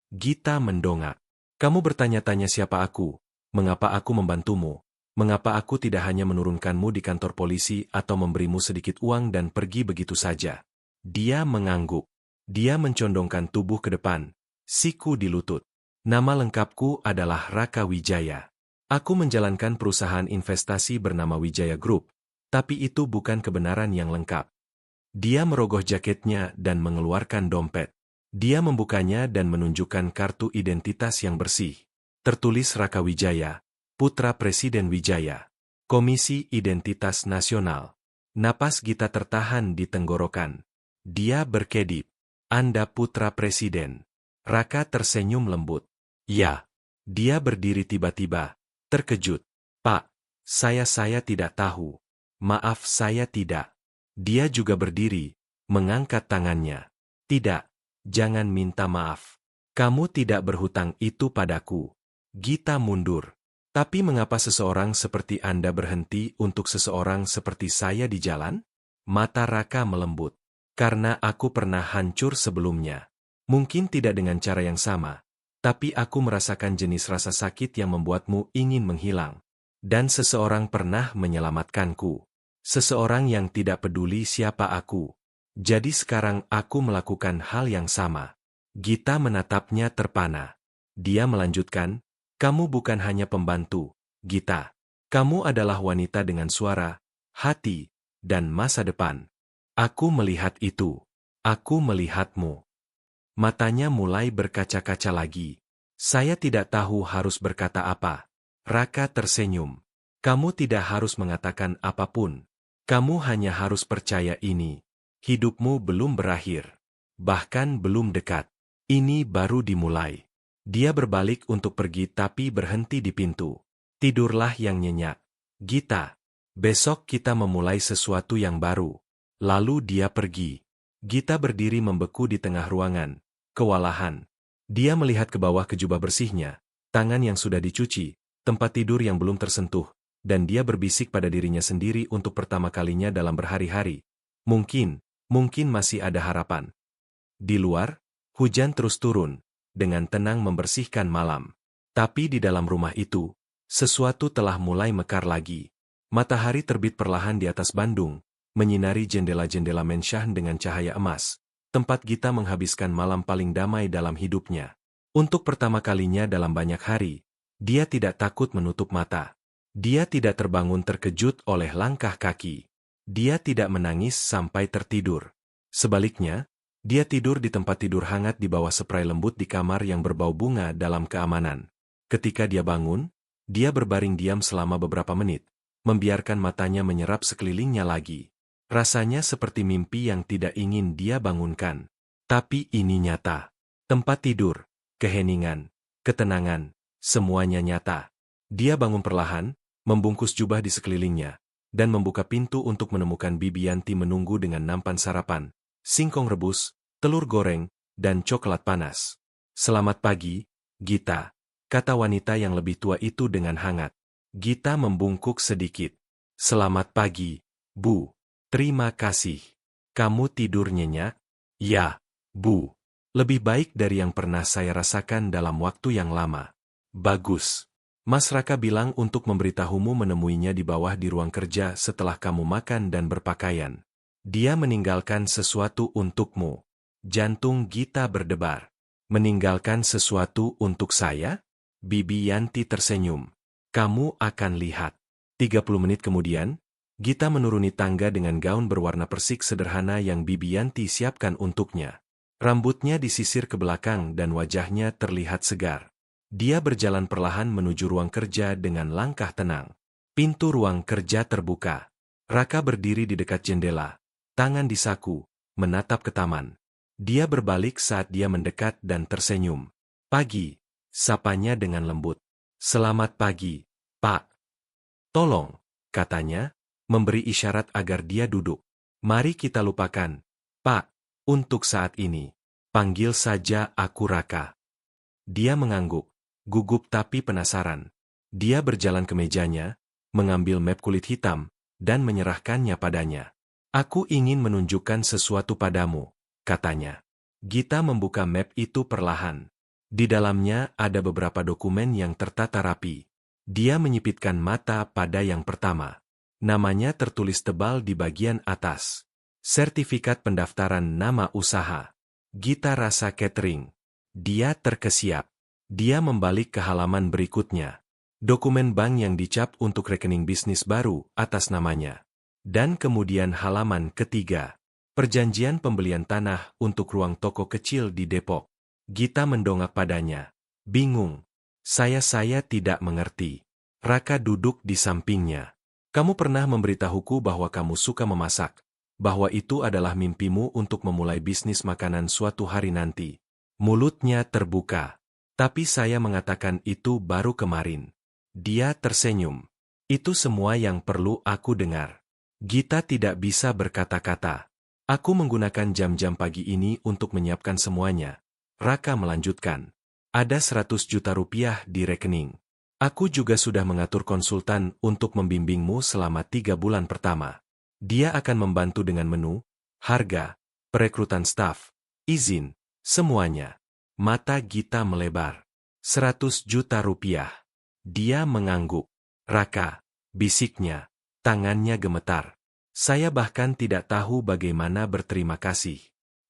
Gita mendongak. Kamu bertanya-tanya siapa aku, mengapa aku membantumu, mengapa aku tidak hanya menurunkanmu di kantor polisi atau memberimu sedikit uang dan pergi begitu saja. Dia mengangguk. Dia mencondongkan tubuh ke depan, siku di lutut. Nama lengkapku adalah Raka Wijaya. Aku menjalankan perusahaan investasi bernama Wijaya Group, tapi itu bukan kebenaran yang lengkap. Dia merogoh jaketnya dan mengeluarkan dompet. Dia membukanya dan menunjukkan kartu identitas yang bersih. Tertulis Raka Wijaya, putra Presiden Wijaya. Komisi Identitas Nasional. Napas Gita tertahan di tenggorokan. Dia berkedip. Anda putra Presiden. Raka tersenyum lembut. Ya. Dia berdiri tiba-tiba. Terkejut. Pak, saya tidak tahu. Maaf saya tidak. Dia juga berdiri, mengangkat tangannya. Tidak, jangan minta maaf. Kamu tidak berhutang itu padaku. Gita mundur. Tapi mengapa seseorang seperti Anda berhenti untuk seseorang seperti saya di jalan? Mata Raka melembut. Karena aku pernah hancur sebelumnya. Mungkin tidak dengan cara yang sama, tapi aku merasakan jenis rasa sakit yang membuatmu ingin menghilang. Dan seseorang pernah menyelamatkanku. Seseorang yang tidak peduli siapa aku. Jadi sekarang aku melakukan hal yang sama. Gita menatapnya terpana. Dia melanjutkan, kamu bukan hanya pembantu, Gita. Kamu adalah wanita dengan suara, hati, dan masa depan. Aku melihat itu. Aku melihatmu. Matanya mulai berkaca-kaca lagi. Saya tidak tahu harus berkata apa. Raka tersenyum. Kamu tidak harus mengatakan apapun. Kamu hanya harus percaya ini. Hidupmu belum berakhir. Bahkan belum dekat. Ini baru dimulai. Dia berbalik untuk pergi tapi berhenti di pintu. Tidurlah yang nyenyak. Gita. Besok kita memulai sesuatu yang baru. Lalu dia pergi. Gita berdiri membeku di tengah ruangan. Kewalahan. Dia melihat ke bawah ke jubah bersihnya, tangan yang sudah dicuci, tempat tidur yang belum tersentuh, dan dia berbisik pada dirinya sendiri untuk pertama kalinya dalam berhari-hari. Mungkin masih ada harapan. Di luar, hujan terus turun, dengan tenang membersihkan malam. Tapi di dalam rumah itu, sesuatu telah mulai mekar lagi. Matahari terbit perlahan di atas Bandung, menyinari jendela-jendela Menshan dengan cahaya emas. Tempat Gita menghabiskan malam paling damai dalam hidupnya. Untuk pertama kalinya dalam banyak hari, dia tidak takut menutup mata. Dia tidak terbangun terkejut oleh langkah kaki. Dia tidak menangis sampai tertidur. Sebaliknya, dia tidur di tempat tidur hangat di bawah spray lembut di kamar yang berbau bunga dalam keamanan. Ketika dia bangun, dia berbaring diam selama beberapa menit, membiarkan matanya menyerap sekelilingnya lagi. Rasanya seperti mimpi yang tidak ingin dia bangunkan. Tapi ini nyata. Tempat tidur, keheningan, ketenangan, semuanya nyata. Dia bangun perlahan, membungkus jubah di sekelilingnya, dan membuka pintu untuk menemukan Bibi Yanti menunggu dengan nampan sarapan, singkong rebus, telur goreng, dan coklat panas. Selamat pagi, Gita, kata wanita yang lebih tua itu dengan hangat. Gita membungkuk sedikit. Selamat pagi, Bu. Terima kasih. Kamu tidur nyenyak? Ya, Bu. Lebih baik dari yang pernah saya rasakan dalam waktu yang lama. Bagus. Mas Raka bilang untuk memberitahumu menemuinya di bawah di ruang kerja setelah kamu makan dan berpakaian. Dia meninggalkan sesuatu untukmu. Jantung Gita berdebar. Meninggalkan sesuatu untuk saya? Bibi Yanti tersenyum. Kamu akan lihat. 30 menit kemudian, Gita menuruni tangga dengan gaun berwarna persik sederhana yang Bibi Yanti siapkan untuknya. Rambutnya disisir ke belakang dan wajahnya terlihat segar. Dia berjalan perlahan menuju ruang kerja dengan langkah tenang. Pintu ruang kerja terbuka. Raka berdiri di dekat jendela, tangan di saku, menatap ke taman. Dia berbalik saat dia mendekat dan tersenyum. Pagi, sapanya dengan lembut. Selamat pagi, Pak. Tolong, katanya, memberi isyarat agar dia duduk. Mari kita lupakan, Pak, untuk saat ini. Panggil saja aku Raka. Dia mengangguk, gugup tapi penasaran. Dia berjalan ke mejanya, mengambil map kulit hitam, dan menyerahkannya padanya. Aku ingin menunjukkan sesuatu padamu, katanya. Gita membuka map itu perlahan. Di dalamnya ada beberapa dokumen yang tertata rapi. Dia menyipitkan mata pada yang pertama. Namanya tertulis tebal di bagian atas. Sertifikat pendaftaran nama usaha. Gita Rasa Catering. Dia terkesiap. Dia membalik ke halaman berikutnya. Dokumen bank yang dicap untuk rekening bisnis baru atas namanya. Dan kemudian halaman ketiga. Perjanjian pembelian tanah untuk ruang toko kecil di Depok. Gita mendongak padanya. Bingung. Saya tidak mengerti. Raka duduk di sampingnya. Kamu pernah memberitahuku bahwa kamu suka memasak, bahwa itu adalah mimpimu untuk memulai bisnis makanan suatu hari nanti. Mulutnya terbuka. Tapi saya mengatakan itu baru kemarin. Dia tersenyum. Itu semua yang perlu aku dengar. Gita tidak bisa berkata-kata. Aku menggunakan jam-jam pagi ini untuk menyiapkan semuanya. Raka melanjutkan. Ada 100 juta rupiah di rekening. Aku juga sudah mengatur konsultan untuk membimbingmu selama 3 bulan pertama. Dia akan membantu dengan menu, harga, perekrutan staf, izin, semuanya. Mata Gita melebar. 100 juta rupiah. Dia mengangguk. Raka, bisiknya. Tangannya gemetar. Saya bahkan tidak tahu bagaimana berterima kasih.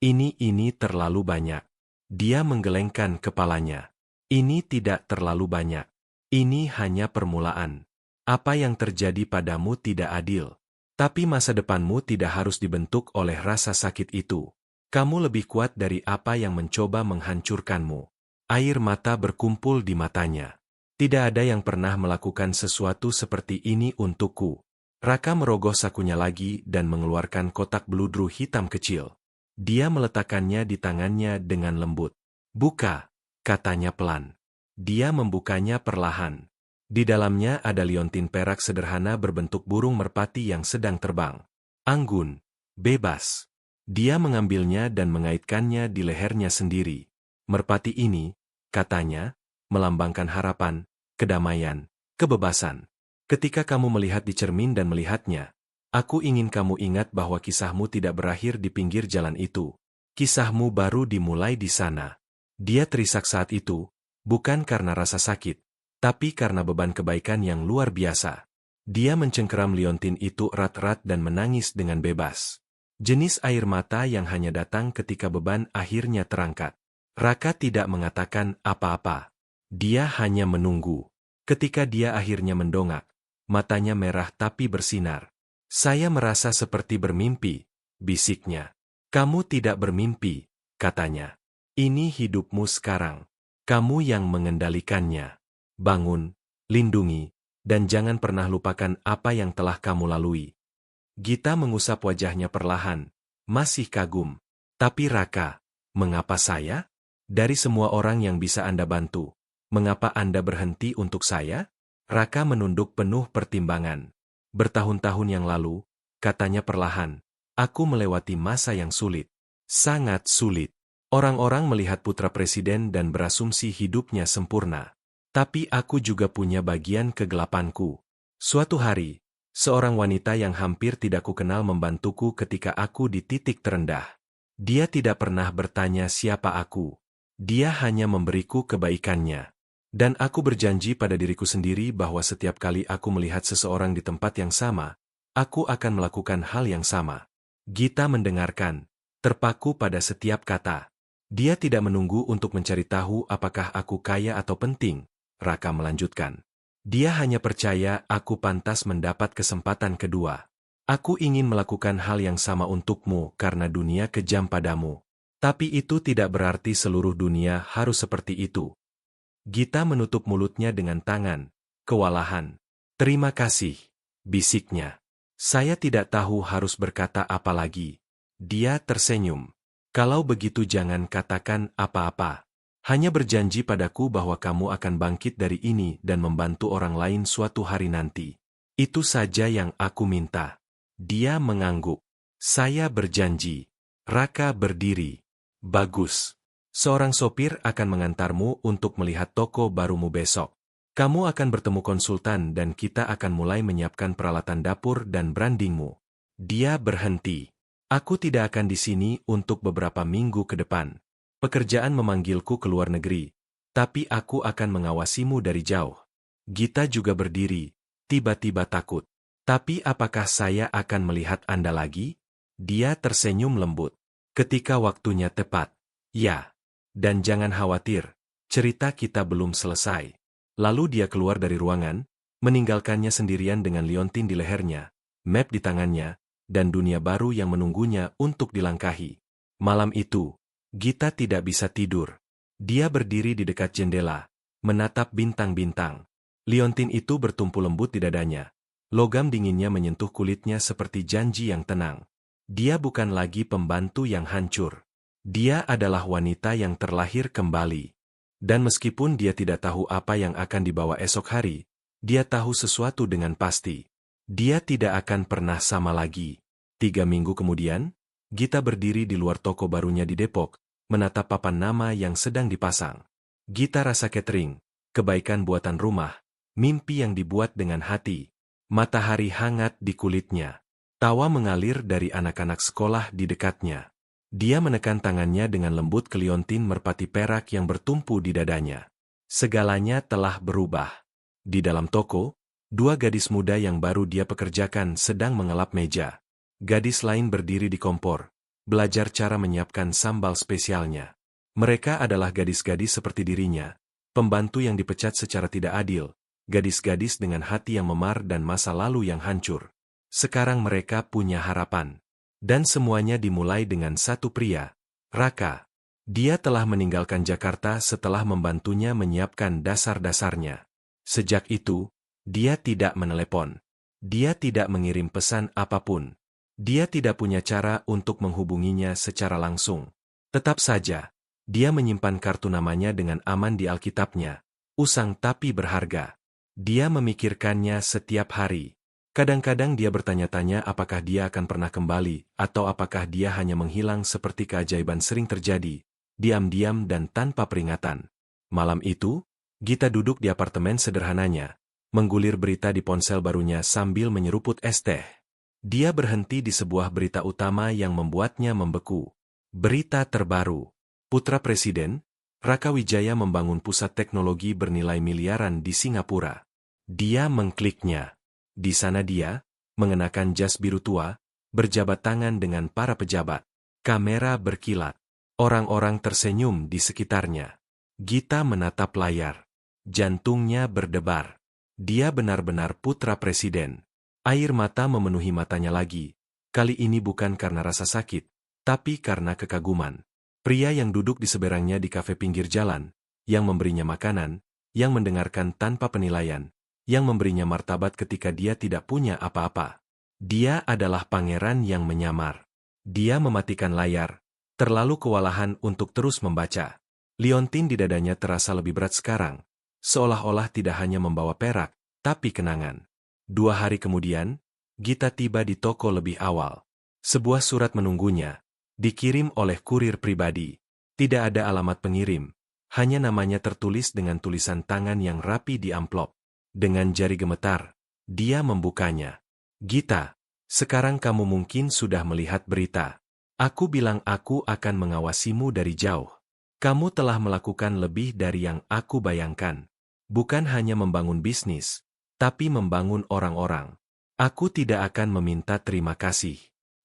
Ini terlalu banyak. Dia menggelengkan kepalanya. Ini tidak terlalu banyak. Ini hanya permulaan. Apa yang terjadi padamu tidak adil. Tapi masa depanmu tidak harus dibentuk oleh rasa sakit itu. Kamu lebih kuat dari apa yang mencoba menghancurkanmu. Air mata berkumpul di matanya. Tidak ada yang pernah melakukan sesuatu seperti ini untukku. Raka merogoh sakunya lagi dan mengeluarkan kotak beludru hitam kecil. Dia meletakkannya di tangannya dengan lembut. Buka, katanya pelan. Dia membukanya perlahan. Di dalamnya ada liontin perak sederhana berbentuk burung merpati yang sedang terbang. Anggun, bebas. Dia mengambilnya dan mengaitkannya di lehernya sendiri. Merpati ini, katanya, melambangkan harapan, kedamaian, kebebasan. Ketika kamu melihat di cermin dan melihatnya, aku ingin kamu ingat bahwa kisahmu tidak berakhir di pinggir jalan itu. Kisahmu baru dimulai di sana. Dia terisak saat itu, bukan karena rasa sakit, tapi karena beban kebaikan yang luar biasa. Dia mencengkeram liontin itu erat-erat dan menangis dengan bebas. Jenis air mata yang hanya datang ketika beban akhirnya terangkat. Raka tidak mengatakan apa-apa. Dia hanya menunggu. Ketika dia akhirnya mendongak, matanya merah tapi bersinar. Saya merasa seperti bermimpi, bisiknya. Kamu tidak bermimpi, katanya. Ini hidupmu sekarang. Kamu yang mengendalikannya. Bangun, lindungi, dan jangan pernah lupakan apa yang telah kamu lalui. Gita mengusap wajahnya perlahan, masih kagum. Tapi Raka, mengapa saya? Dari semua orang yang bisa Anda bantu, mengapa Anda berhenti untuk saya? Raka menunduk penuh pertimbangan. Bertahun-tahun yang lalu, katanya perlahan, aku melewati masa yang sulit. Sangat sulit. Orang-orang melihat putra presiden dan berasumsi hidupnya sempurna. Tapi aku juga punya bagian kegelapanku. Suatu hari, seorang wanita yang hampir tidak kukenal membantuku ketika aku di titik terendah. Dia tidak pernah bertanya siapa aku. Dia hanya memberiku kebaikannya. Dan aku berjanji pada diriku sendiri bahwa setiap kali aku melihat seseorang di tempat yang sama, aku akan melakukan hal yang sama. Gita mendengarkan, terpaku pada setiap kata. Dia tidak menunggu untuk mencari tahu apakah aku kaya atau penting, Raka melanjutkan. Dia hanya percaya aku pantas mendapat kesempatan kedua. Aku ingin melakukan hal yang sama untukmu karena dunia kejam padamu. Tapi itu tidak berarti seluruh dunia harus seperti itu. Gita menutup mulutnya dengan tangan, kewalahan. Terima kasih, bisiknya. Saya tidak tahu harus berkata apa lagi. Dia tersenyum. Kalau begitu jangan katakan apa-apa. Hanya berjanji padaku bahwa kamu akan bangkit dari ini dan membantu orang lain suatu hari nanti. Itu saja yang aku minta. Dia mengangguk. Saya berjanji. Raka berdiri. Bagus. Seorang sopir akan mengantarmu untuk melihat toko barumu besok. Kamu akan bertemu konsultan dan kita akan mulai menyiapkan peralatan dapur dan brandingmu. Dia berhenti. Aku tidak akan di sini untuk beberapa minggu ke depan. Pekerjaan memanggilku ke luar negeri, tapi aku akan mengawasimu dari jauh. Gita juga berdiri, tiba-tiba takut. Tapi apakah saya akan melihat Anda lagi? Dia tersenyum lembut. Ketika waktunya tepat. Ya. Dan jangan khawatir, cerita kita belum selesai. Lalu dia keluar dari ruangan, meninggalkannya sendirian dengan liontin di lehernya, map di tangannya, dan dunia baru yang menunggunya untuk dilangkahi. Malam itu, Gita tidak bisa tidur. Dia berdiri di dekat jendela, menatap bintang-bintang. Liontin itu bertumpu lembut di dadanya. Logam dinginnya menyentuh kulitnya seperti janji yang tenang. Dia bukan lagi pembantu yang hancur. Dia adalah wanita yang terlahir kembali. Dan meskipun dia tidak tahu apa yang akan dibawa esok hari, dia tahu sesuatu dengan pasti. Dia tidak akan pernah sama lagi. 3 minggu kemudian, Gita berdiri di luar toko barunya di Depok, menatap papan nama yang sedang dipasang. Gita Rasa Catering, kebaikan buatan rumah, mimpi yang dibuat dengan hati, matahari hangat di kulitnya. Tawa mengalir dari anak-anak sekolah di dekatnya. Dia menekan tangannya dengan lembut ke liontin merpati perak yang bertumpu di dadanya. Segalanya telah berubah. Di dalam toko, 2 gadis muda yang baru dia pekerjakan sedang mengelap meja. Gadis lain berdiri di kompor, belajar cara menyiapkan sambal spesialnya. Mereka adalah gadis-gadis seperti dirinya, pembantu yang dipecat secara tidak adil, gadis-gadis dengan hati yang memar dan masa lalu yang hancur. Sekarang mereka punya harapan. Dan semuanya dimulai dengan satu pria, Raka. Dia telah meninggalkan Jakarta setelah membantunya menyiapkan dasar-dasarnya. Sejak itu, dia tidak menelepon. Dia tidak mengirim pesan apapun. Dia tidak punya cara untuk menghubunginya secara langsung. Tetap saja, dia menyimpan kartu namanya dengan aman di Alkitabnya. Usang tapi berharga. Dia memikirkannya setiap hari. Kadang-kadang dia bertanya-tanya apakah dia akan pernah kembali, atau apakah dia hanya menghilang seperti keajaiban sering terjadi, diam-diam dan tanpa peringatan. Malam itu, Gita duduk di apartemen sederhananya, menggulir berita di ponsel barunya sambil menyeruput es teh. Dia berhenti di sebuah berita utama yang membuatnya membeku. Berita terbaru. Putra Presiden, Raka Wijaya membangun pusat teknologi bernilai miliaran di Singapura. Dia mengkliknya. Di sana dia, mengenakan jas biru tua, berjabat tangan dengan para pejabat. Kamera berkilat. Orang-orang tersenyum di sekitarnya. Gita menatap layar. Jantungnya berdebar. Dia benar-benar putra presiden. Air mata memenuhi matanya lagi. Kali ini bukan karena rasa sakit, tapi karena kekaguman. Pria yang duduk di seberangnya di kafe pinggir jalan, yang memberinya makanan, yang mendengarkan tanpa penilaian, yang memberinya martabat ketika dia tidak punya apa-apa. Dia adalah pangeran yang menyamar. Dia mematikan layar, terlalu kewalahan untuk terus membaca. Liontin di dadanya terasa lebih berat sekarang, seolah-olah tidak hanya membawa perak, tapi kenangan. 2 hari kemudian, Gita tiba di toko lebih awal. Sebuah surat menunggunya, dikirim oleh kurir pribadi. Tidak ada alamat pengirim, hanya namanya tertulis dengan tulisan tangan yang rapi di amplop. Dengan jari gemetar, dia membukanya. Gita, sekarang kamu mungkin sudah melihat berita. Aku bilang aku akan mengawasimu dari jauh. Kamu telah melakukan lebih dari yang aku bayangkan. Bukan hanya membangun bisnis, tapi membangun orang-orang. Aku tidak akan meminta terima kasih.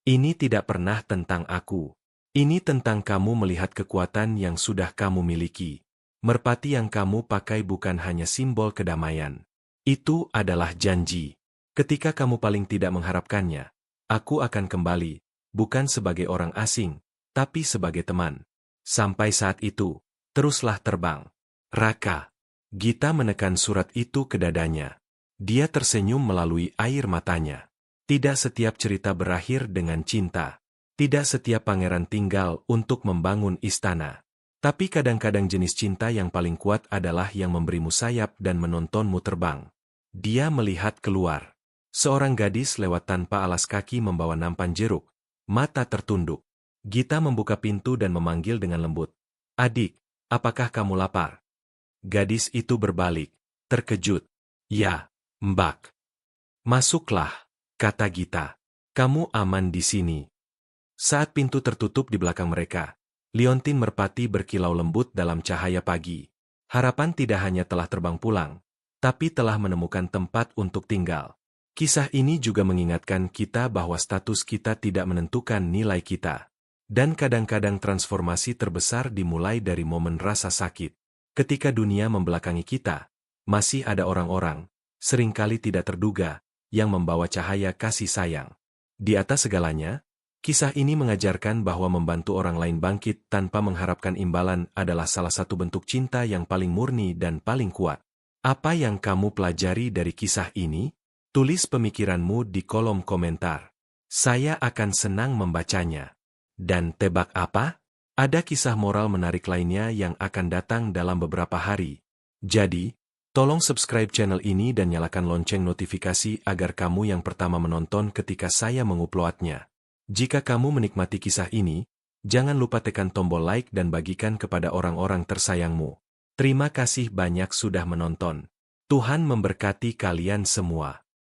Ini tidak pernah tentang aku. Ini tentang kamu melihat kekuatan yang sudah kamu miliki. Merpati yang kamu pakai bukan hanya simbol kedamaian. Itu adalah janji. Ketika kamu paling tidak mengharapkannya, aku akan kembali, bukan sebagai orang asing, tapi sebagai teman. Sampai saat itu, teruslah terbang. Raka. Gita menekan surat itu ke dadanya. Dia tersenyum melalui air matanya. Tidak setiap cerita berakhir dengan cinta. Tidak setiap pangeran tinggal untuk membangun istana. Tapi kadang-kadang jenis cinta yang paling kuat adalah yang memberimu sayap dan menontonmu terbang. Dia melihat keluar. Seorang gadis lewat tanpa alas kaki membawa nampan jeruk. Mata tertunduk. Gita membuka pintu dan memanggil dengan lembut. Adik, apakah kamu lapar? Gadis itu berbalik, terkejut. Ya, Mbak. Masuklah, kata Gita. Kamu aman di sini. Saat pintu tertutup di belakang mereka, liontin merpati berkilau lembut dalam cahaya pagi. Harapan tidak hanya telah terbang pulang, tapi telah menemukan tempat untuk tinggal. Kisah ini juga mengingatkan kita bahwa status kita tidak menentukan nilai kita. Dan kadang-kadang transformasi terbesar dimulai dari momen rasa sakit. Ketika dunia membelakangi kita, masih ada orang-orang, seringkali tidak terduga, yang membawa cahaya kasih sayang. Di atas segalanya, kisah ini mengajarkan bahwa membantu orang lain bangkit tanpa mengharapkan imbalan adalah salah satu bentuk cinta yang paling murni dan paling kuat. Apa yang kamu pelajari dari kisah ini? Tulis pemikiranmu di kolom komentar. Saya akan senang membacanya. Dan tebak apa? Ada kisah moral menarik lainnya yang akan datang dalam beberapa hari. Jadi, Tolong subscribe channel ini dan nyalakan lonceng notifikasi agar kamu yang pertama menonton ketika saya menguploadnya. Jika kamu menikmati kisah ini, jangan lupa tekan tombol like dan bagikan kepada orang-orang tersayangmu. Terima kasih banyak sudah menonton. Tuhan memberkati kalian semua.